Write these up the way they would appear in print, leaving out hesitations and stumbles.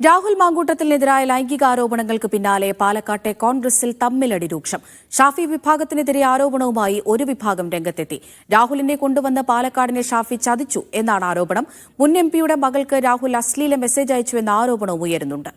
രാഹുൽ മാങ്കൂട്ടത്തിനെതിരായ ലൈംഗികാരോപണങ്ങൾക്ക് പിന്നാലെ പാലക്കാട്ടെ കോൺഗ്രസിൽ തമ്മിലടി രൂക്ഷം. ഷാഫി വിഭാഗത്തിനെതിരെ ആരോപണവുമായി ഒരു വിഭാഗം രംഗത്തെത്തി. രാഹുലിനെ കൊണ്ടുവന്ന് പാലക്കാടിനെ ഷാഫി ചതിച്ചു എന്നാണ് ആരോപണം. മുൻ എംപിയുടെ മകൾക്ക് രാഹുൽ അശ്ലീല മെസ്സേജ് അയച്ചു എന്ന ആരോപണവും ഉയരുന്നുണ്ട്.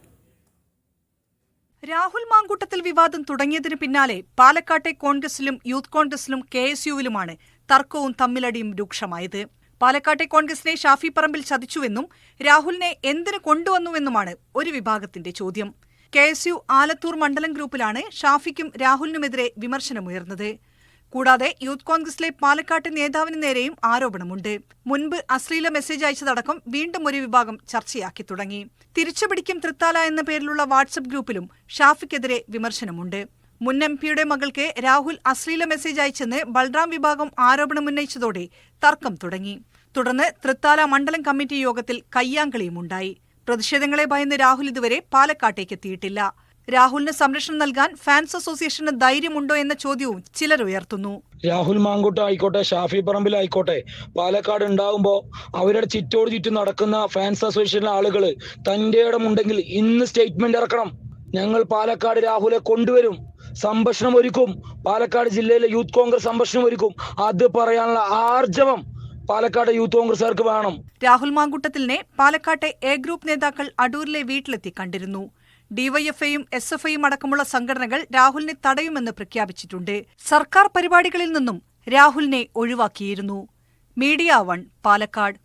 രാഹുൽ മാങ്കൂട്ടത്തിൽ വിവാദം തുടങ്ങിയതിന് പിന്നാലെ പാലക്കാട്ടെ കോൺഗ്രസിലും യൂത്ത് കോൺഗ്രസിലും KSUവിലുമാണ് തർക്കവും തമ്മിലടിയും രൂക്ഷമായത്. പാലക്കാട്ടെ കോൺഗ്രസിനെ ഷാഫി പറമ്പിൽ ചതിച്ചുവെന്നും രാഹുലിനെ എന്തിനു കൊണ്ടുവന്നുവെന്നുമാണ് ഒരു വിഭാഗത്തിന്റെ ചോദ്യം. KSU ആലത്തൂർ മണ്ഡലം ഗ്രൂപ്പിലാണ് ഷാഫിക്കും രാഹുലിനുമെതിരെ വിമർശനമുയർന്നത്. കൂടാതെ യൂത്ത് കോൺഗ്രസിലെ പാലക്കാട്ടെ നേതാവിന് നേരെയും ആരോപണമുണ്ട്. മുൻപ് അശ്ലീല മെസ്സേജ് അയച്ചതടക്കം വീണ്ടും ഒരു വിഭാഗം ചർച്ചയാക്കി തുടങ്ങി. തിരിച്ചുപിടിക്കും തൃത്താല എന്ന പേരിലുള്ള വാട്സ്ആപ്പ് ഗ്രൂപ്പിലും ഷാഫിക്കെതിരെ വിമർശനമുണ്ട്. മുൻ എംപിയുടെ മകൾക്ക് രാഹുൽ അശ്ലീല മെസ്സേജ് അയച്ചെന്ന് ബൽറാം വിഭാഗം ആരോപണമുന്നയിച്ചതോടെ തർക്കം തുടങ്ങി. തുടർന്ന് തൃത്താല മണ്ഡലം കമ്മിറ്റി യോഗത്തിൽ കയ്യാങ്കളിയുമുണ്ടായി. പ്രതിഷേധങ്ങളെ ഭയന്ന് രാഹുൽ ഇതുവരെ പാലക്കാട്ടേക്ക് എത്തിയിട്ടില്ല. രാഹുലിന് സംരക്ഷണം നൽകാൻ ഫാൻസ് അസോസിയേഷന് ധൈര്യമുണ്ടോ എന്ന ചോദ്യവും ചിലർ ഉയർത്തുന്നു. രാഹുൽ മാങ്കൂട്ടം ആയിക്കോട്ടെ, ഷാഫി പറമ്പിലായിക്കോട്ടെ, പാലക്കാട് ഉണ്ടാകുമ്പോൾ അവരുടെ ചുറ്റോട് ചുറ്റും നടക്കുന്ന ഫാൻസ് അസോസിയേഷനിലെ ആളുകൾ തന്റെ ഇടമുണ്ടെങ്കിൽ ഇന്ന് സ്റ്റേറ്റ്മെന്റ് ഇറക്കണം. ഞങ്ങൾ പാലക്കാട് രാഹുലെ കൊണ്ടുവരും, സംഭാഷണം ഒരുക്കും, പാലക്കാട് ജില്ലയിലെ യൂത്ത് കോൺഗ്രസ് സംഭാഷണം ഒരുക്കും. അത് പറയാനുള്ള ആർജവം പാലക്കാട് യൂത്ത് കോൺഗ്രസുകാർക്ക് വേണം. രാഹുൽ മാങ്കൂട്ടത്തിലിനെ പാലക്കാട്ടെ A ഗ്രൂപ്പ് നേതാക്കൾ അടൂരിലെ വീട്ടിലെത്തി കണ്ടിരുന്നു. DYFഐയും SFഐയും അടക്കമുള്ള സംഘടനകൾ രാഹുലിനെ തടയുമെന്ന് പ്രഖ്യാപിച്ചിട്ടുണ്ട്. സർക്കാർ പരിപാടികളിൽ നിന്നും രാഹുലിനെ ഒഴിവാക്കിയിരുന്നു. മീഡിയ 1 പാലക്കാട്.